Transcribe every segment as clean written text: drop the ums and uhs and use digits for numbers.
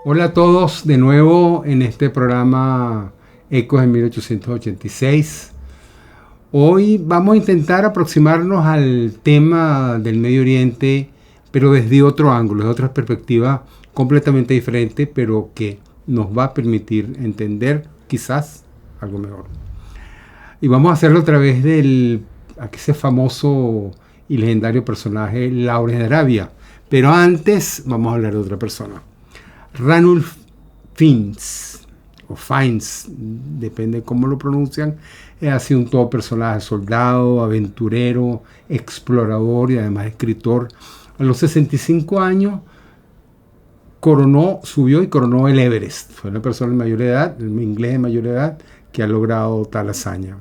Hola a todos de nuevo en este programa Ecos de 1886. Hoy vamos a intentar aproximarnos al tema del Medio Oriente, pero desde otro ángulo, desde otra perspectiva completamente diferente, pero que nos va a permitir entender quizás algo mejor. Y vamos a hacerlo a través del ese famoso y legendario personaje Lawrence de Arabia. Pero antes vamos a hablar de otra persona. Ranulph Fiennes, o Fiennes, depende de cómo lo pronuncian, ha sido un todo personaje, soldado, aventurero, explorador y además escritor. A los 65 años subió y coronó el Everest. Fue una persona de mayor edad, un inglés de mayor edad, que ha logrado tal hazaña,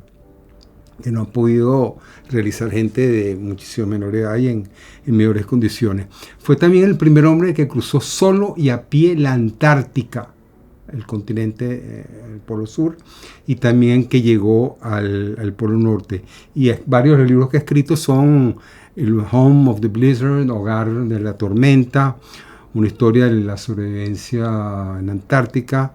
que no ha podido realizar gente de muchísimo menor edad y en mejores condiciones. Fue también el primer hombre que cruzó solo y a pie la Antártica, el continente, el Polo Sur, y también que llegó al Polo Norte. Y varios de los libros que ha escrito son el Home of the Blizzard, Hogar de la Tormenta, una historia de la sobrevivencia en Antártica,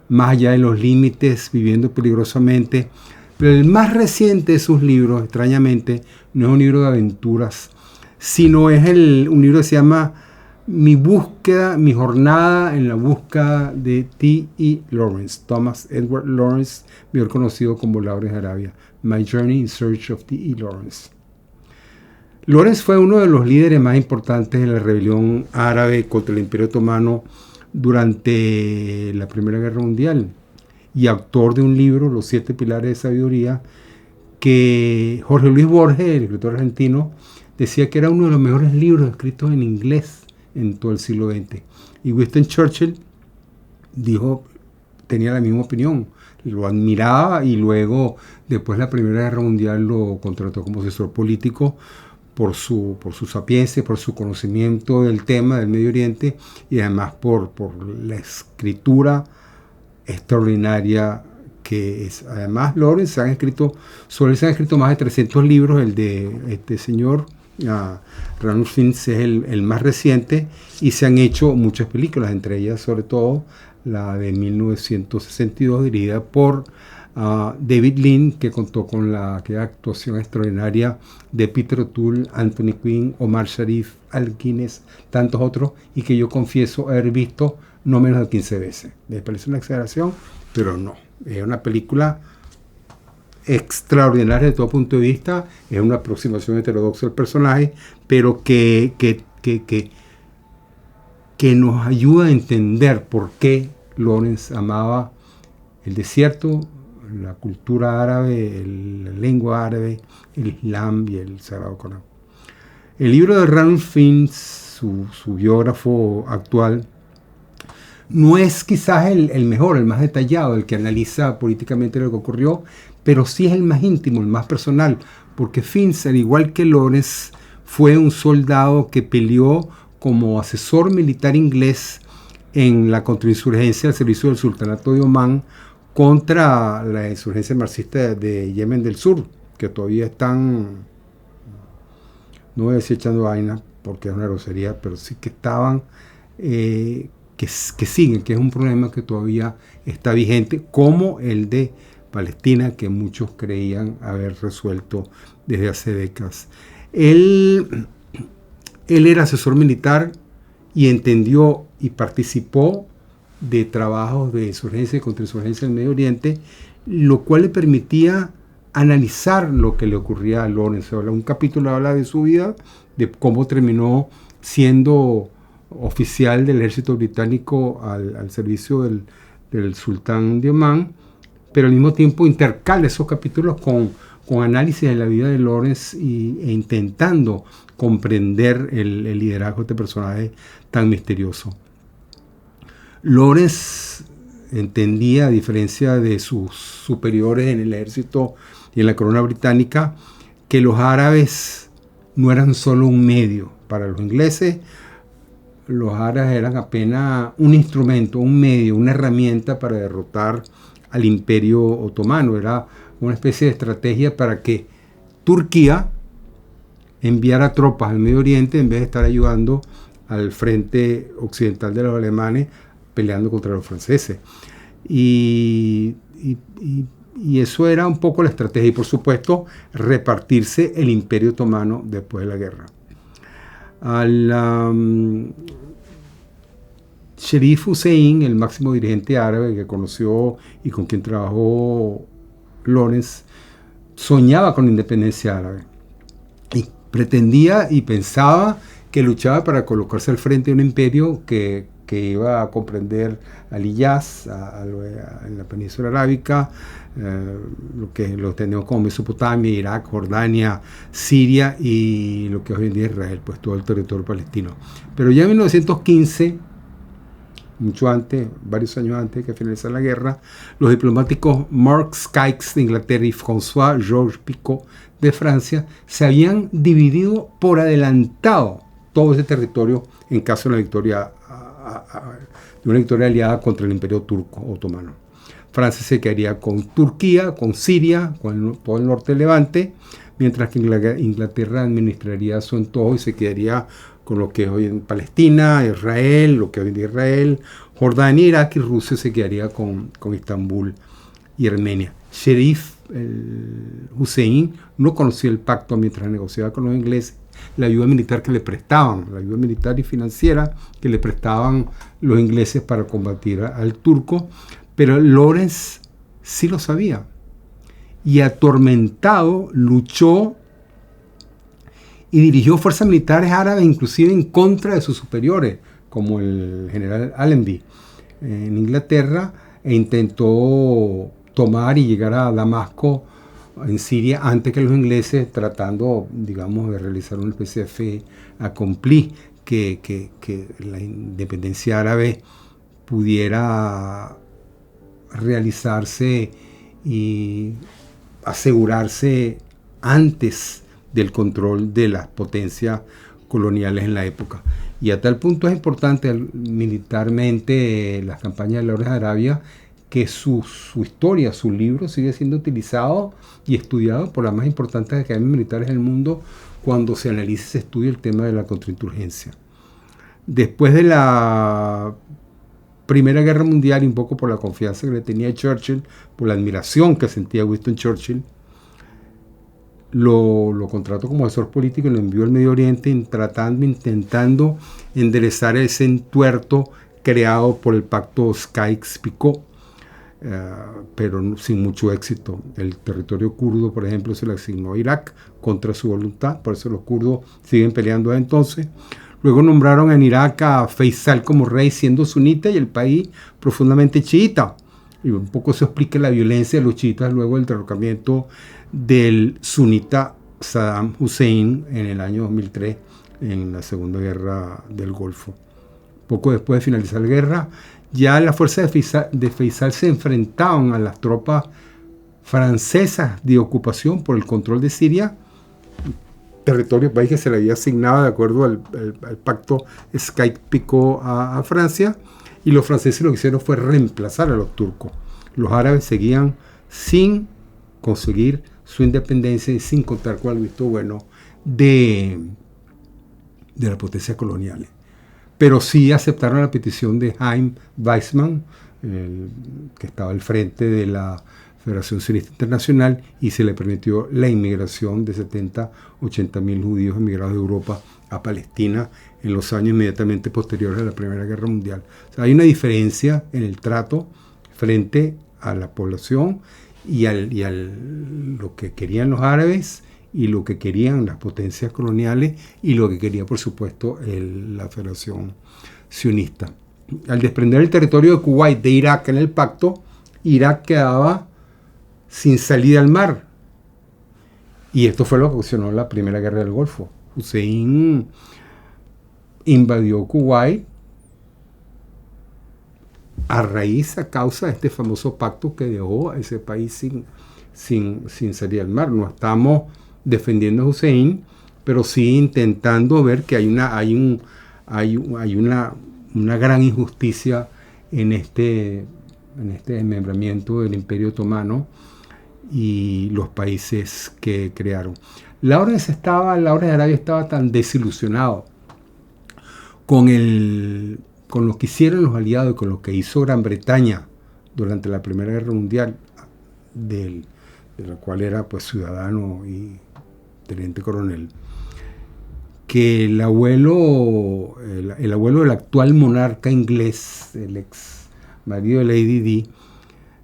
Más allá de los límites, Viviendo peligrosamente. Pero el más reciente de sus libros, extrañamente, no es un libro de aventuras, sino es un libro que se llama Mi jornada en la búsqueda de T.E. Lawrence, Thomas Edward Lawrence, mejor conocido como Lawrence de Arabia, My Journey in Search of T.E. Lawrence. Lawrence fue uno de los líderes más importantes de la rebelión árabe contra el Imperio Otomano durante la Primera Guerra Mundial, y autor de un libro, Los 7 Pilares de Sabiduría, que Jorge Luis Borges, el escritor argentino, decía que era uno de los mejores libros escritos en inglés en todo el siglo XX. Y Winston Churchill tenía la misma opinión, lo admiraba, y luego, después de la Primera Guerra Mundial, lo contrató como asesor político por su sapiencia, por su conocimiento del tema del Medio Oriente, y además por la escritura extraordinaria que es. Además, Lawrence se han escrito más de 300 libros. El de este señor Ranulph Fiennes es el más reciente, y se han hecho muchas películas, entre ellas sobre todo la de 1962 dirigida por David Lean, que contó con la actuación extraordinaria de Peter O'Toole, Anthony Quinn, Omar Sharif, Al Guinness, tantos otros, y que yo confieso haber visto no menos de 15 veces. Me parece una exageración, pero no. Es una película extraordinaria de todo punto de vista. Es una aproximación heterodoxa del personaje, pero que nos ayuda a entender por qué Lawrence amaba el desierto, la cultura árabe, la lengua árabe, el Islam y el Sagrado Corán. El libro de Ranulph Fiennes, su biógrafo actual, no es quizás el mejor, el más detallado, el que analiza políticamente lo que ocurrió, pero sí es el más íntimo, el más personal, porque Fiennes, al igual que Lawrence, fue un soldado que peleó como asesor militar inglés en la contrainsurgencia al servicio del sultanato de Omán contra la insurgencia marxista de Yemen del Sur, que todavía están, no voy a decir echando vaina porque es una grosería, pero sí que estaban, que siguen, que es un problema que todavía está vigente, como el de Palestina, que muchos creían haber resuelto desde hace décadas. Él era asesor militar y entendió y participó de trabajos de insurgencia y contrainsurgencia en el Medio Oriente, lo cual le permitía analizar lo que le ocurría a Lawrence. Un capítulo habla de su vida, de cómo terminó siendo oficial del ejército británico al servicio del sultán de Omán, pero al mismo tiempo intercala esos capítulos con análisis de la vida de Lawrence e intentando comprender el liderazgo de este personaje tan misterioso. Lawrence entendía, a diferencia de sus superiores en el ejército y en la corona británica, que los árabes no eran solo un medio. Para los ingleses, los árabes eran apenas un instrumento, un medio, una herramienta para derrotar al Imperio Otomano. Era una especie de estrategia para que Turquía enviara tropas al Medio Oriente en vez de estar ayudando al frente occidental de los alemanes peleando contra los franceses. Y eso era un poco la estrategia. Y por supuesto, repartirse el Imperio Otomano después de la guerra. Sherif Hussein, el máximo dirigente árabe que conoció y con quien trabajó Lawrence, soñaba con la independencia árabe. Y pretendía y pensaba que luchaba para colocarse al frente de un imperio que iba a comprender al Hiyaz, en la península arábica, lo que lo tenemos como Mesopotamia, Irak, Jordania, Siria y lo que hoy en día es Israel, pues todo el territorio palestino. Pero ya en 1915, mucho antes, varios años antes de que finalizara la guerra, los diplomáticos Mark Sykes de Inglaterra y François-Georges Picot de Francia se habían dividido por adelantado todo ese territorio en caso de una victoria aliada contra el Imperio Turco Otomano. Francia se quedaría con Turquía, con Siria, con todo el norte del Levante, mientras que Inglaterra administraría su antojo y se quedaría con lo que es hoy en Palestina, Israel, lo que hoy en día Israel, Jordania, Irak, y Rusia se quedaría con Estambul y Armenia. Sherif Hussein no conocía el pacto mientras negociaba con los ingleses, la ayuda militar que le prestaban, la ayuda militar y financiera que le prestaban los ingleses para combatir al turco, pero Lawrence sí lo sabía. Y atormentado luchó y dirigió fuerzas militares árabes inclusive en contra de sus superiores, como el general Allenby en Inglaterra, e intentó tomar y llegar a Damasco en Siria antes que los ingleses, tratando, digamos, de realizar una especie de fait accompli, que la independencia árabe pudiera realizarse y asegurarse antes del control de las potencias coloniales en la época. Y a tal punto es importante militarmente las campañas de Lawrence de Arabia que su historia, su libro sigue siendo utilizado y estudiado por las más importantes academias militares del mundo cuando se analiza y se estudia el tema de la contrainsurgencia. Después de la Primera Guerra Mundial, y un poco por la confianza que le tenía Churchill, por la admiración que sentía Winston Churchill, lo contrató como asesor político y lo envió al Medio Oriente intentando enderezar ese entuerto creado por el pacto Sykes-Picot, pero sin mucho éxito. El territorio kurdo, por ejemplo, se le asignó a Irak contra su voluntad, por eso los kurdos siguen peleando desde entonces. Luego nombraron en Irak a Faisal como rey, siendo sunita, y el país profundamente chiita. Y un poco se explica la violencia de los chiitas luego del derrocamiento del sunita Saddam Hussein en el año 2003 en la Segunda Guerra del Golfo. Poco después de finalizar la guerra, ya las fuerzas de Faisal se enfrentaban a las tropas francesas de ocupación por el control de Siria, territorio, país que se le había asignado de acuerdo al pacto Sykes-Picot a Francia, y los franceses lo que hicieron fue reemplazar a los turcos. Los árabes seguían sin conseguir su independencia y sin contar con el visto bueno de las potencias coloniales. Pero sí aceptaron la petición de Chaim Weizmann, que estaba al frente de la Federación Sionista Internacional, y se le permitió la inmigración de 70-80 mil judíos emigrados de Europa a Palestina en los años inmediatamente posteriores a la Primera Guerra Mundial. O sea, hay una diferencia en el trato frente a la población y lo que querían los árabes y lo que querían las potencias coloniales y lo que quería, por supuesto, la Federación Sionista. Al desprender el territorio de Kuwait de Irak en el pacto, Irak quedaba sin salida al mar. Y esto fue lo que ocasionó la Primera Guerra del Golfo. Hussein invadió Kuwait a causa de este famoso pacto que dejó a ese país sin salida al mar. No estamos defendiendo a Hussein, pero sí intentando ver que hay una gran injusticia en este desmembramiento del Imperio Otomano y los países que crearon. Lawrence de Arabia estaba tan desilusionado con el con lo que hicieron los aliados y con lo que hizo Gran Bretaña durante la Primera Guerra Mundial, de la cual era pues ciudadano y teniente coronel, que el abuelo del actual monarca inglés, el ex marido de Lady Di,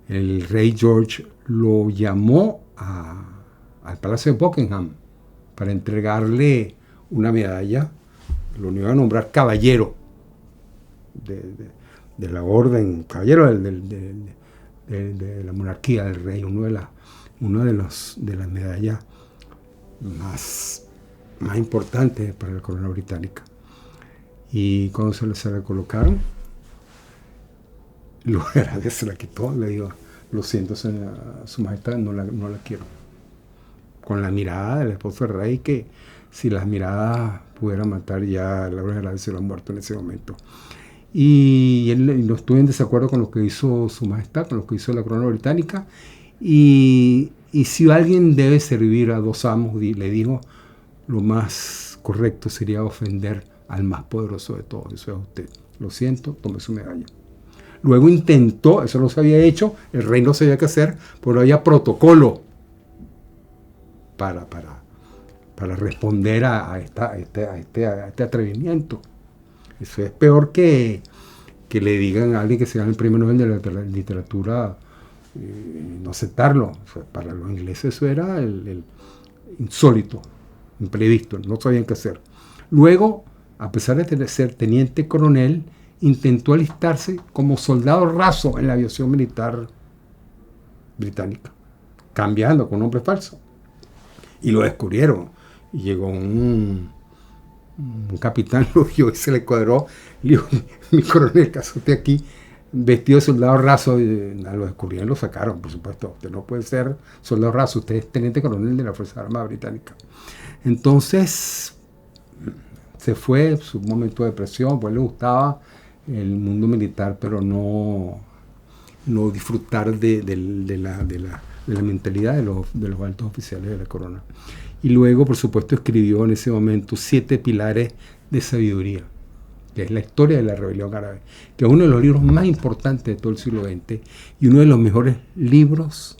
el rey George, lo llamó al Palacio de Buckingham para entregarle una medalla. Lo iba a nombrar caballero de la orden, caballero de la monarquía del rey, una de las medallas más importantes para la corona británica. Y cuando se la colocaron, lo agradece, se la quitó, le digo, lo siento, su majestad, no la quiero. Con la mirada del esposo del rey, que si las miradas pudieran matar, ya Laura Gerard se lo han muerto en ese momento. Y él no estuvo en desacuerdo con lo que hizo su majestad, con lo que hizo la corona británica. Y si alguien debe servir a dos amos, le dijo, lo más correcto sería ofender al más poderoso de todos, eso es usted. Lo siento, tome su medalla. Luego intentó, eso no se había hecho, el rey no sabía qué hacer, pero había protocolo para responder a este atrevimiento. Eso es peor que le digan a alguien que se gane el premio Nobel de la literatura no aceptarlo. O sea, para los ingleses eso era el insólito, imprevisto, no sabían qué hacer. Luego, a pesar de ser teniente coronel, intentó alistarse como soldado raso en la aviación militar británica, cambiando con nombre falso. Y lo descubrieron. Y llegó un capitán, lo vio y se le cuadró. Le dijo, mi coronel, ¿qué hace usted aquí vestido de soldado raso? Y lo descubrieron y lo sacaron, por supuesto. Usted no puede ser soldado raso, usted es teniente coronel de la Fuerza Armada Británica. Entonces, se fue, su momento de depresión, pues le gustaba el mundo militar, pero no disfrutar de la mentalidad de los altos oficiales de la corona. Y luego, por supuesto, escribió en ese momento 7 pilares de sabiduría, que es la historia de la rebelión árabe, que es uno de los libros más importantes de todo el siglo XX y uno de los mejores libros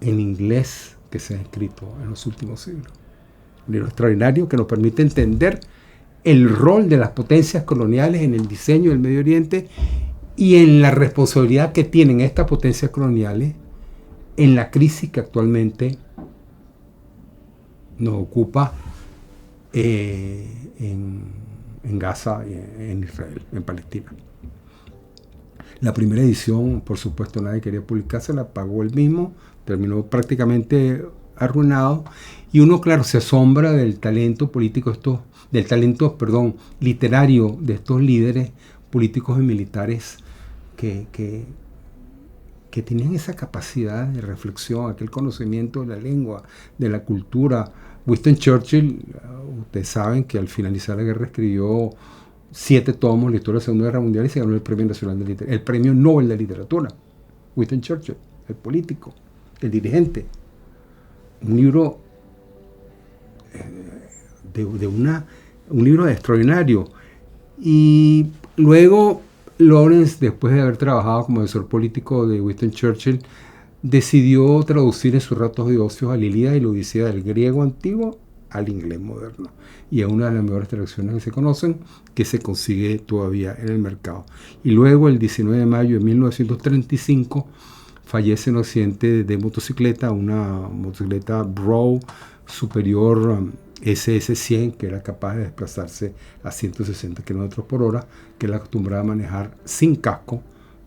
en inglés que se han escrito en los últimos siglos. Un libro extraordinario que nos permite entender el rol de las potencias coloniales en el diseño del Medio Oriente y en la responsabilidad que tienen estas potencias coloniales en la crisis que actualmente nos ocupa en Gaza, en Israel, en Palestina. La primera edición, por supuesto, nadie quería publicarse, la pagó él mismo, terminó prácticamente arruinado, y uno, claro, se asombra del talento político, literario de estos líderes políticos y militares que tenían esa capacidad de reflexión, aquel conocimiento de la lengua, de la cultura. Winston Churchill, ustedes saben que al finalizar la guerra escribió 7 tomos, la historia de la Segunda Guerra Mundial, y se ganó el Premio Nacional de Literatura, el Premio Nobel de Literatura. Winston Churchill, el político, el dirigente. Un libro un libro extraordinario. Y luego Lawrence, después de haber trabajado como asesor político de Winston Churchill, decidió traducir en sus ratos de ocio a la Ilíada y la Odisea del griego antiguo al inglés moderno. Y es una de las mejores traducciones que se conocen, que se consigue todavía en el mercado. Y luego, el 19 de mayo de 1935, fallece en un accidente de motocicleta, una motocicleta Brough superior SS-100, que era capaz de desplazarse a 160 km por hora, que la acostumbraba a manejar sin casco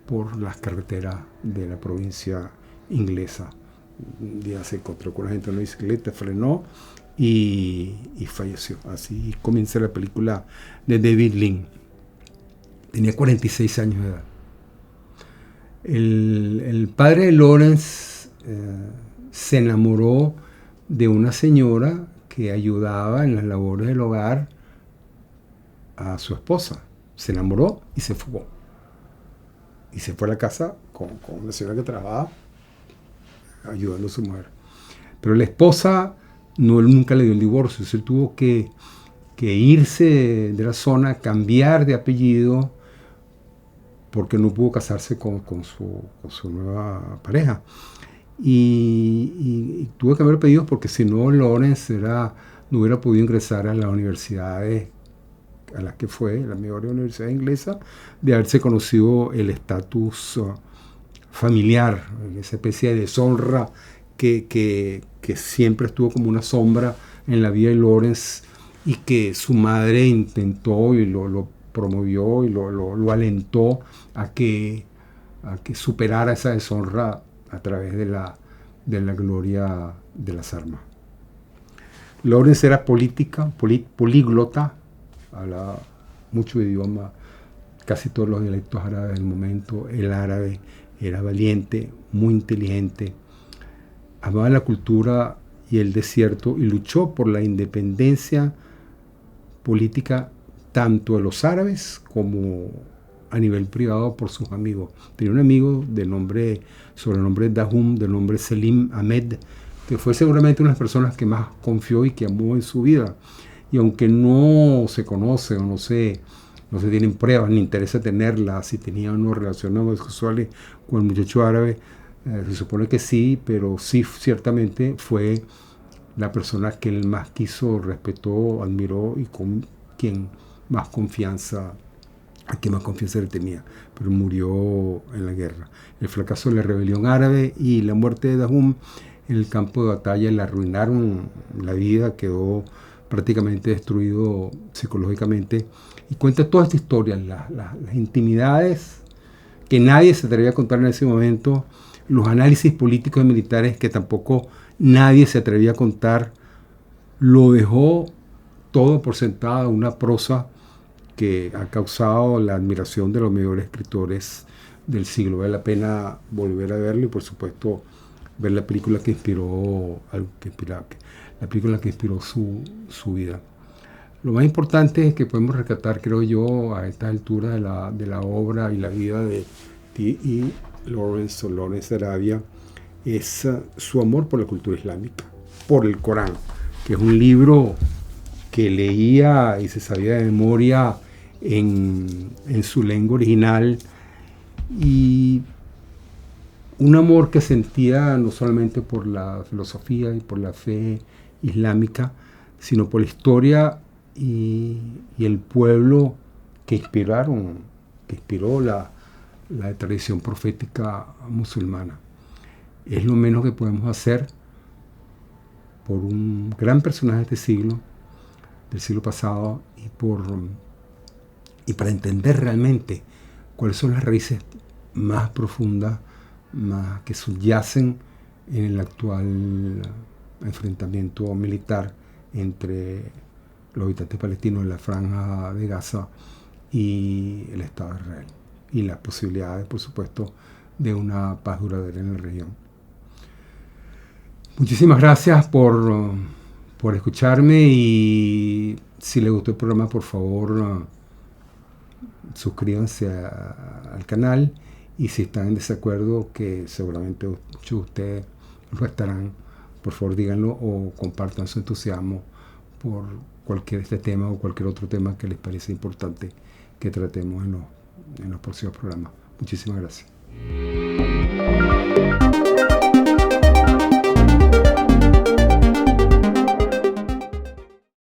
por las carreteras de la provincia inglesa. Un día se encontró con la gente en una bicicleta, frenó y falleció. Así comienza la película de David Lean. Tenía 46 años de edad. El padre de Lawrence se enamoró de una señora que ayudaba en las labores del hogar a su esposa. Se enamoró y se fugó. Y se fue a la casa con una señora que trabajaba ayudando a su mujer. Pero la esposa nunca le dio el divorcio. Él tuvo que irse de la zona, cambiar de apellido, porque no pudo casarse con su nueva pareja. Y tuve que haber pedido porque si no Lawrence no hubiera podido ingresar a las universidades a las que fue, la mejor universidad inglesa, de haberse conocido el estatus familiar, esa especie de deshonra que siempre estuvo como una sombra en la vida de Lawrence y que su madre intentó y lo promovió y lo alentó a que superara esa deshonra a través de la gloria de las armas. Lawrence era políglota, hablaba mucho idioma, casi todos los dialectos árabes del momento. El árabe, era valiente, muy inteligente, amaba la cultura y el desierto y luchó por la independencia política tanto de los árabes como a nivel privado por sus amigos. Tenía un amigo sobrenombre Dahum, del nombre Selim Ahmed, que fue seguramente una de las personas que más confió y que amó en su vida. Y aunque no se conoce o no se tienen pruebas ni interesa tenerlas, si tenía unas relaciones sexuales con el muchacho árabe, se supone que sí, pero sí ciertamente fue la persona que él más quiso, respetó, admiró y con quien más confianza le tenía, pero murió en la guerra. El fracaso de la rebelión árabe y la muerte de Dahum en el campo de batalla le arruinaron la vida, quedó prácticamente destruido psicológicamente, y cuenta toda esta historia, las intimidades que nadie se atrevía a contar en ese momento, los análisis políticos y militares que tampoco nadie se atrevía a contar. Lo dejó todo por sentado, una prosa que ha causado la admiración de los mejores escritores del siglo. Vale la pena volver a verlo y por supuesto ver la película que inspiró su vida. Lo más importante es que podemos rescatar, creo yo, a esta altura de la obra y la vida de T.E. Lawrence o Lawrence de Arabia, es su amor por la cultura islámica, por el Corán, que es un libro que leía y se sabía de memoria en su lengua original, y un amor que sentía no solamente por la filosofía y por la fe islámica, sino por la historia y el pueblo que inspiró la tradición profética musulmana. Es lo menos que podemos hacer por un gran personaje de este del siglo pasado, y para entender realmente cuáles son las raíces más profundas, más que subyacen en el actual enfrentamiento militar entre los habitantes palestinos de la Franja de Gaza y el Estado de Israel, y las posibilidades, por supuesto, de una paz duradera en la región. Muchísimas gracias por escucharme, y si les gustó el programa, por favor, suscríbanse al canal, y si están en desacuerdo, que seguramente muchos de ustedes lo estarán, por favor díganlo o compartan su entusiasmo por cualquier tema o cualquier otro tema que les parece importante que tratemos en los próximos programas. Muchísimas gracias.